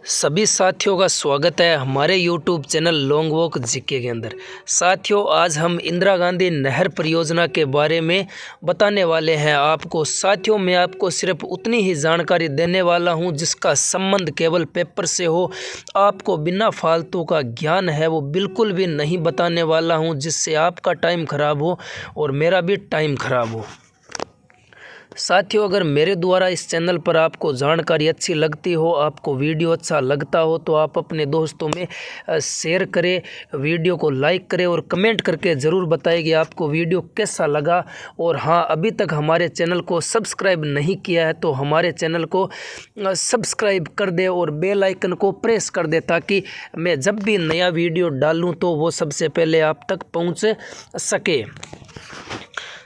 सभी साथियों का स्वागत है हमारे YouTube channel long walk GK के अंदर। साथियों, आज हम इंदिरा गांधी नहर परियोजना के बारे में बताने वाले हैं आपको। साथियों, मैं आपको सिर्फ उतनी ही जानकारी देने वाला हूं जिसका संबंध केवल पेपर से हो। आपको बिना फालतू का ज्ञान है वो बिल्कुल भी नहीं बताने वाला हूं जिससे आपका टाइम ख़राब हो और मेरा भी टाइम ख़राब हो। साथियों, अगर मेरे द्वारा इस चैनल पर आपको जानकारी अच्छी लगती हो, आपको वीडियो अच्छा लगता हो तो आप अपने दोस्तों में शेयर करें, वीडियो को लाइक करें और कमेंट करके ज़रूर बताएं कि आपको वीडियो कैसा लगा। और हाँ, अभी तक हमारे चैनल को सब्सक्राइब नहीं किया है तो हमारे चैनल को सब्सक्राइब कर दे और बेल आइकन को प्रेस कर दे ताकि मैं जब भी नया वीडियो डालूँ तो वो सबसे पहले आप तक पहुँच सके।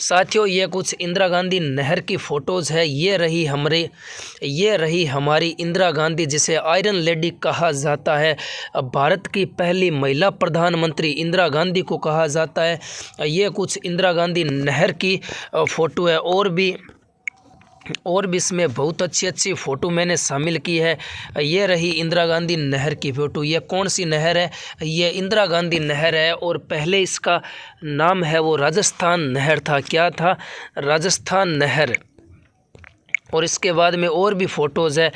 साथियों, ये कुछ इंदिरा गांधी नहर की फ़ोटोज़ है। ये रही हमारी इंदिरा गांधी, जिसे आयरन लेडी कहा जाता है। भारत की पहली महिला प्रधानमंत्री इंदिरा गांधी को कहा जाता है। ये कुछ इंदिरा गांधी नहर की फ़ोटो है और भी इसमें बहुत अच्छी फ़ोटो मैंने शामिल की है। ये रही इंदिरा गांधी नहर की फ़ोटो। ये कौन सी नहर है? ये इंदिरा गांधी नहर है और पहले इसका नाम है वो राजस्थान नहर था। क्या था? राजस्थान नहर। और इसके बाद में और भी फ़ोटोज़ है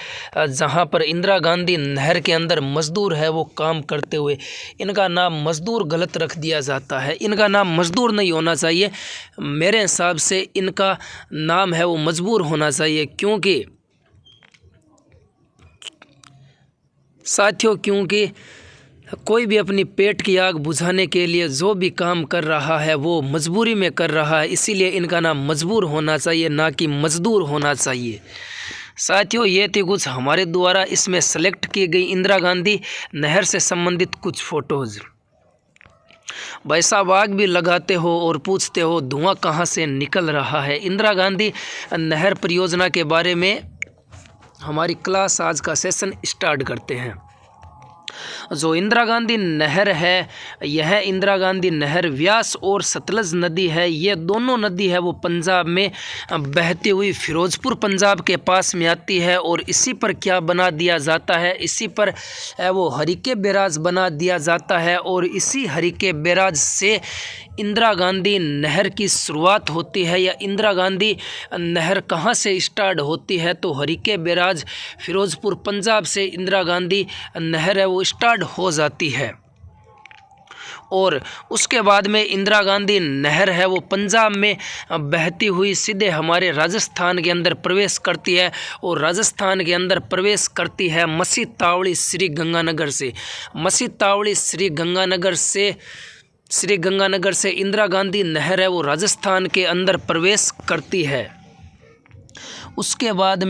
जहाँ पर इंदिरा गांधी नहर के अंदर मज़दूर है वो काम करते हुए। इनका नाम मज़दूर गलत रख दिया जाता है। इनका नाम मज़दूर नहीं होना चाहिए, मेरे हिसाब से इनका नाम है वो मजबूर होना चाहिए। क्योंकि साथियों, क्योंकि कोई भी अपनी पेट की आग बुझाने के लिए जो भी काम कर रहा है वो मजबूरी में कर रहा है, इसीलिए इनका नाम मजबूर होना चाहिए, ना कि मजदूर होना चाहिए। साथियों, ये थी कुछ हमारे द्वारा इसमें सेलेक्ट की गई इंदिरा गांधी नहर से संबंधित कुछ फ़ोटोज़। भाई साहब, आग भी लगाते हो और पूछते हो धुआं कहाँ से निकल रहा है। इंदिरा गांधी नहर परियोजना के बारे में हमारी क्लास आज का सेशन स्टार्ट करते हैं। जो इंदिरा गांधी नहर है, यह इंदिरा गांधी नहर व्यास और सतलज नदी है। ये दोनों नदी है वो पंजाब में बहती हुई फिरोजपुर पंजाब के पास में आती है। और इसी पर क्या बना दिया जाता है? इसी पर वो हरिके बैराज बना दिया जाता है। और इसी हरिके बैराज से इंदिरा गांधी नहर की शुरुआत होती है। या इंदिरा गांधी नहर कहाँ से स्टार्ट होती है? तो हरिके बैराज फिरोजपुर पंजाब से इंदिरा गांधी नहर है वो स्टार्ट हो जाती है। और उसके बाद में इंदिरा गांधी नहर है वो पंजाब में बहती हुई सीधे हमारे राजस्थान के अंदर प्रवेश करती है। और राजस्थान के अंदर प्रवेश करती है मसी तावड़ी श्री गंगानगर से। मसी तावड़ी श्री गंगानगर से इंदिरा गांधी नहर है वो राजस्थान के अंदर प्रवेश करती है। उसके बाद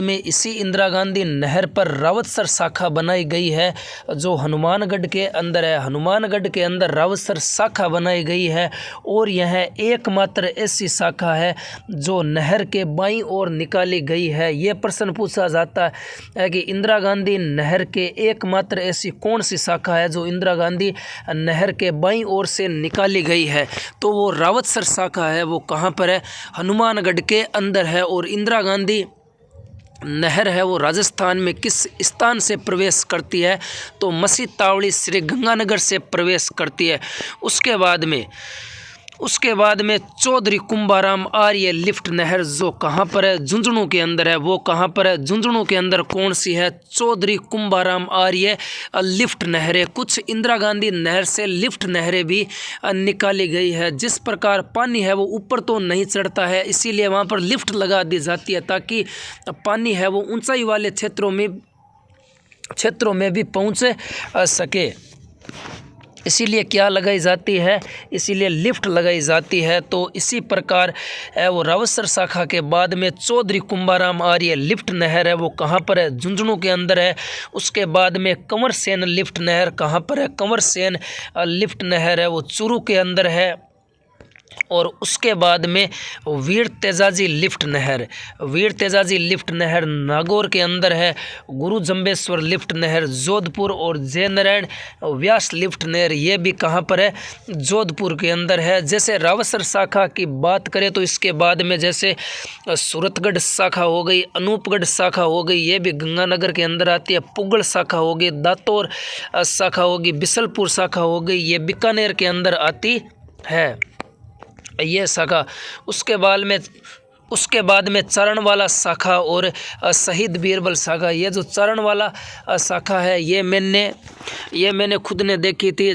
में इसी इंदिरा गांधी नहर पर रावतसर शाखा बनाई गई है जो हनुमानगढ़ के अंदर है। हनुमानगढ़ के अंदर रावतसर शाखा बनाई गई है। और यह एकमात्र ऐसी शाखा है जो नहर के बाईं ओर निकाली गई है। ये प्रश्न पूछा जाता है कि इंदिरा गांधी नहर के एकमात्र ऐसी कौन सी शाखा है जो इंदिरा गांधी नहर के बाईं ओर से निकाली गई है? तो वो रावतसर शाखा है। वो कहाँ पर है? हनुमानगढ़ के अंदर है। और इंदिरा गांधी नहर है वो राजस्थान में किस स्थान से प्रवेश करती है? तो मसी तावड़ी श्री गंगानगर से प्रवेश करती है। उसके बाद में चौधरी कुंभाराम आर्य लिफ्ट नहर जो कहाँ पर है? झुंझुनू के अंदर है। वो कहाँ पर है? झुंझुनू के अंदर। कौन सी है? चौधरी कुंभाराम आर्य लिफ्ट नहरें। कुछ इंदिरा गांधी नहर से लिफ्ट नहरें भी निकाली गई है। जिस प्रकार पानी है वो ऊपर तो नहीं चढ़ता है, इसीलिए वहाँ पर लिफ्ट लगा दी जाती है ताकि पानी है वो ऊंचाई वाले क्षेत्रों में भी पहुँच सके। इसीलिए क्या लगाई जाती है? इसीलिए लिफ्ट लगाई जाती है। तो इसी प्रकार वो रावतसर शाखा के बाद में चौधरी कुंभाराम आर्य लिफ्ट नहर है वो कहाँ पर है? झुंझुनू के अंदर है। उसके बाद में कंवर सेन लिफ्ट नहर कहाँ पर है? कंवर सेन लिफ्ट नहर है वो चूरू के अंदर है। और उसके बाद में वीर तेजाजी लिफ्ट नहर, वीर तेजाजी लिफ्ट नहर नागौर के अंदर है। गुरु जंबेश्वर लिफ्ट नहर जोधपुर, और जय नारायण व्यास लिफ्ट नहर ये भी कहाँ पर है, जोधपुर के अंदर है। जैसे रावसर शाखा की बात करें तो इसके बाद में जैसे सूरतगढ़ शाखा हो गई, अनूपगढ़ शाखा हो गई, ये भी गंगानगर के अंदर आती है। पुगल शाखा हो गई, दातौर शाखा होगी, बिसलपुर शाखा हो गई, ये बीकानेर के अंदर आती है ये शाखा। उसके बाद में चारणवाला शाखा और शहीद बीरबल शाखा। ये जो चारणवाला शाखा है ये मैंने खुद ने देखी थी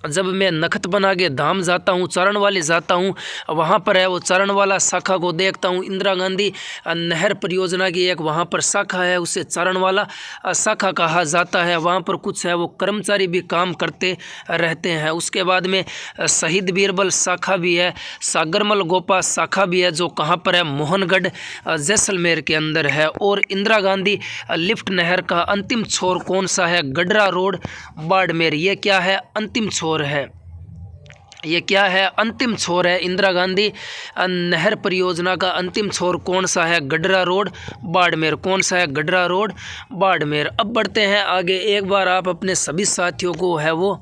जब मैं नखतबना के धाम जाता हूँ, चारण वाली जाता हूँ, वहाँ पर है वो चारण वाला शाखा को देखता हूँ। इंदिरा गांधी नहर परियोजना की एक वहाँ पर शाखा है, उसे चारण वाला शाखा कहा जाता है। वहाँ पर कुछ है वो कर्मचारी भी काम करते रहते हैं। उसके बाद में शहीद बीरबल शाखा भी है, सागरमल गोपा शाखा भी है, जो कहाँ पर है, मोहनगढ़ जैसलमेर के अंदर है। और इंदिरा गांधी लिफ्ट नहर का अंतिम छोर कौन सा है, गडरा रोड बाड़मेर। ये क्या है, अंतिम छोर है। ये क्या है, अंतिम छोर है। इंदिरा गांधी नहर परियोजना का अंतिम छोर कौन सा है, गडरा रोड बाड़मेर। कौन सा है, गडरा रोड बाड़मेर। अब बढ़ते हैं आगे। एक बार आप अपने सभी साथियों को है वो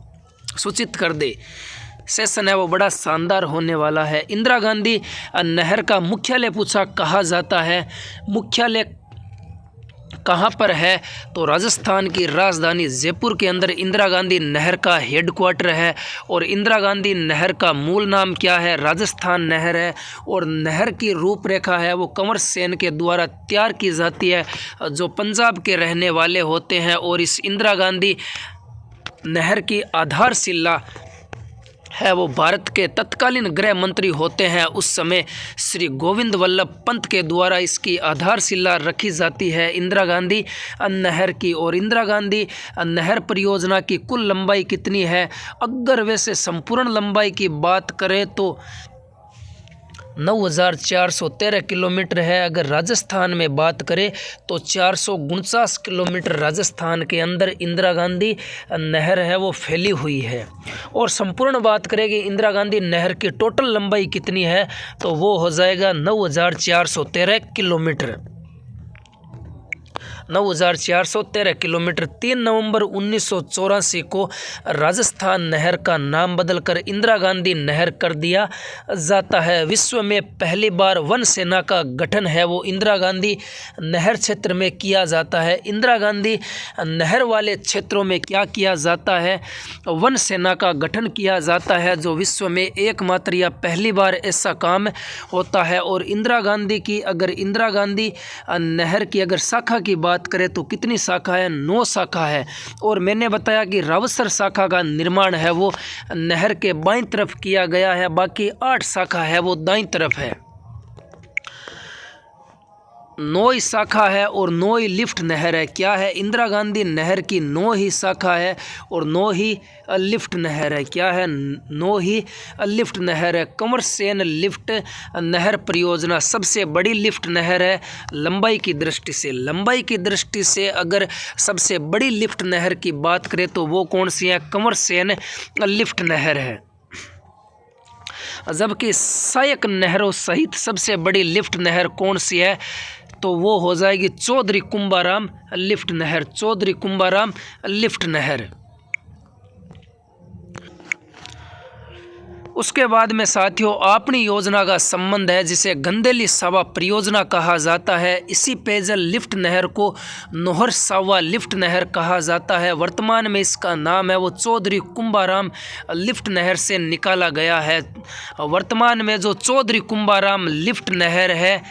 सूचित कर दे, सेशन है वो बड़ा शानदार होने वाला है। इंदिरा गांधी नहर का मुख्यालय पूछा कहाँ जाता है, मुख्यालय कहाँ पर है, तो राजस्थान की राजधानी जयपुर के अंदर इंदिरा गांधी नहर का हेडक्वार्टर है। और इंदिरा गांधी नहर का मूल नाम क्या है, राजस्थान नहर है। और नहर की रूपरेखा है वो कंवर सेन के द्वारा तैयार की जाती है, जो पंजाब के रहने वाले होते हैं। और इस इंदिरा गांधी नहर की आधारशिला है वो भारत के तत्कालीन गृह मंत्री होते हैं उस समय श्री गोविंद वल्लभ पंत के द्वारा इसकी आधारशिला रखी जाती है इंदिरा गांधी नहर की। और इंदिरा गांधी नहर परियोजना की कुल लंबाई कितनी है, अगर वैसे संपूर्ण लंबाई की बात करें तो 9,413 किलोमीटर है। अगर राजस्थान में बात करें तो 449 किलोमीटर राजस्थान के अंदर इंदिरा गांधी नहर है वो फैली हुई है। और संपूर्ण बात करें कि इंदिरा गांधी नहर की टोटल लंबाई कितनी है, तो वो हो जाएगा 9,413 किलोमीटर। 9,413 किलोमीटर। 3 नवंबर 1984 को राजस्थान नहर का नाम बदलकर इंदिरा गांधी नहर कर दिया जाता है। विश्व में पहली बार वन सेना का गठन है वो इंदिरा गांधी नहर क्षेत्र में किया जाता है। इंदिरा गांधी नहर वाले क्षेत्रों में क्या किया जाता है, वन सेना का गठन किया जाता है, जो विश्व में एकमात्र या पहली बार ऐसा काम होता है। और इंदिरा गांधी नहर की अगर शाखा की बात करें तो कितनी शाखा है, 9 शाखा है। और मैंने बताया कि रावसर शाखा का निर्माण है वो नहर के बाईं तरफ किया गया है, बाकी 8 शाखा है वो दाईं तरफ है। 9 ही शाखा है और 9 ही लिफ्ट नहर है। क्या है, इंदिरा गांधी नहर की 9 ही शाखा है और 9 ही लिफ्ट नहर है। क्या है, 9 ही लिफ्ट नहर है। कंवर सेन लिफ्ट नहर परियोजना सबसे बड़ी लिफ्ट नहर है लंबाई की दृष्टि से। लंबाई की दृष्टि से अगर सबसे बड़ी लिफ्ट नहर की बात करें तो वो कौन सी है, कंवर सेन लिफ्ट नहर है। जबकि सहायक नहरों सहित सबसे बड़ी लिफ्ट नहर कौन सी है, तो वो हो जाएगी चौधरी कुंभाराम लिफ्ट नहर। चौधरी कुंभाराम लिफ्ट नहर। उसके बाद में साथियों अपनी योजना का संबंध है जिसे गंदेली सावा परियोजना कहा जाता है। इसी पेयजल लिफ्ट नहर को नोहर सावा लिफ्ट नहर कहा जाता है। वर्तमान में इसका नाम है वो चौधरी कुंभाराम लिफ्ट नहर से निकाला गया है। वर्तमान में जो चौधरी कुंभाराम लिफ्ट नहर है,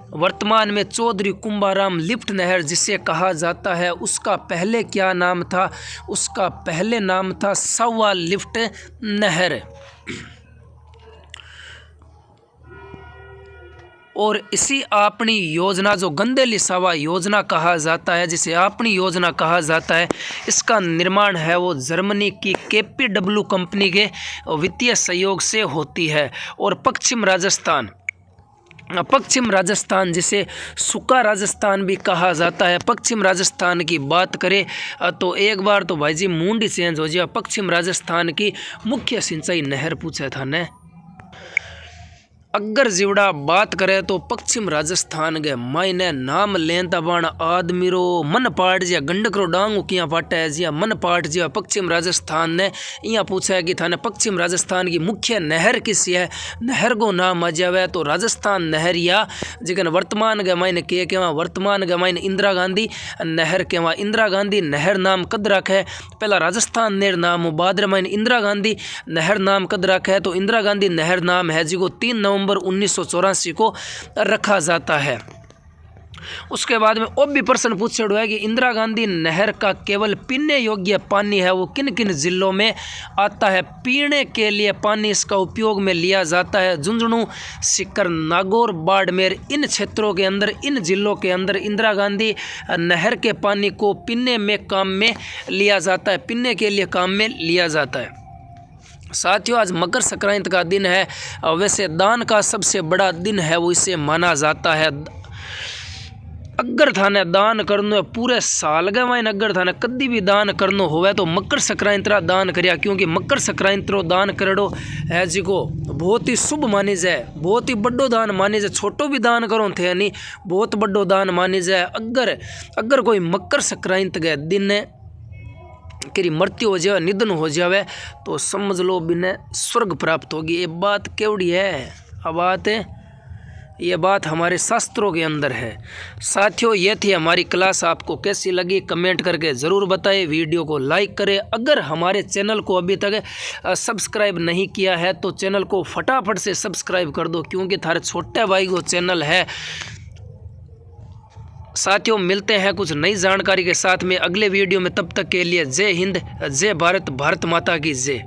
वर्तमान में चौधरी कुंभाराम लिफ्ट नहर जिसे कहा जाता है, उसका पहले क्या नाम था, उसका पहले नाम था सावा लिफ्ट नहर। और इसी अपनी योजना जो गंदेली सावा योजना कहा जाता है, जिसे अपनी योजना कहा जाता है, इसका निर्माण है वो जर्मनी की KPW कंपनी के वित्तीय सहयोग से होती है। और पश्चिम राजस्थान पश्चिम राजस्थान, जिसे सूखा राजस्थान भी कहा जाता है, पश्चिम राजस्थान की बात करें तो एक बार तो भाई जी मूड ही चेंज हो जाए। पश्चिम राजस्थान की मुख्य सिंचाई नहर पूछा था ने। अगर जीवड़ा बात करें तो पश्चिम राजस्थान के मायने नाम लें तबाण आदमी रो मन पाट जिया गंडक रो डांग किया पाटा है जिया मन पाट जिया पश्चिम राजस्थान ने यहाँ पूछा है कि थाने पश्चिम राजस्थान की मुख्य नहर किस है। नहर को नाम आ जावे तो राजस्थान नहर या जिकन वर्तमान के मायने के वर्तमान के मायने इंदिरा गांधी नहर के वहाँ इंदिरा गांधी नहर नाम कद रखा है। पहला राजस्थान नहर नाम बाद मायने इंदिरा गांधी नहर नाम कद रखा है। तो इंदिरा गांधी नहर नाम है जिको 3 नवंबर 1984 को रखा जाता है। उसके बाद में अब भी प्रश्न पूछा हुआ है कि इंदिरा गांधी नहर का केवल पीने योग्य पानी है वो किन किन जिलों में आता है। पीने के लिए पानी इसका उपयोग में लिया जाता है झुंझुनू, सीकर, नागौर, बाड़मेर, इन क्षेत्रों के अंदर, इन जिलों के अंदर इंदिरा गांधी नहर के पानी को पीने में काम में लिया जाता है, पीने के लिए काम में लिया जाता है। साथियों आज मकर संक्रांति का दिन है। वैसे दान का सबसे बड़ा दिन है वो इसे माना जाता है। अगर थाने दान करनो है पूरे साल के मायने अगर थाने कभी भी दान करनो होवे तो मकर संक्रांति रा दान करिया, क्योंकि मकर संक्रांति रो दान करेडो है जिको बहुत ही शुभ मानी जाए, बहुत ही बड़ो दान मानी जाए। छोटो भी दान करो थे नहीं बहुत बड़ो दान मानी जाए। अगर कोई मकर संक्रांति के दिन की मृत्यु हो जाए, निधन हो जावे तो समझ लो बिना स्वर्ग प्राप्त होगी। ये बात केवड़ी है, ये बात हमारे शास्त्रों के अंदर है। साथियों ये थी हमारी क्लास, आपको कैसी लगी कमेंट करके ज़रूर बताएं। वीडियो को लाइक करें। अगर हमारे चैनल को अभी तक सब्सक्राइब नहीं किया है तो चैनल को फटाफट से सब्सक्राइब कर दो, क्योंकि थारे छोटे भाई को चैनल है। साथियों मिलते हैं कुछ नई जानकारी के साथ में अगले वीडियो में, तब तक के लिए जय हिंद, जय भारत, भारत माता की जय।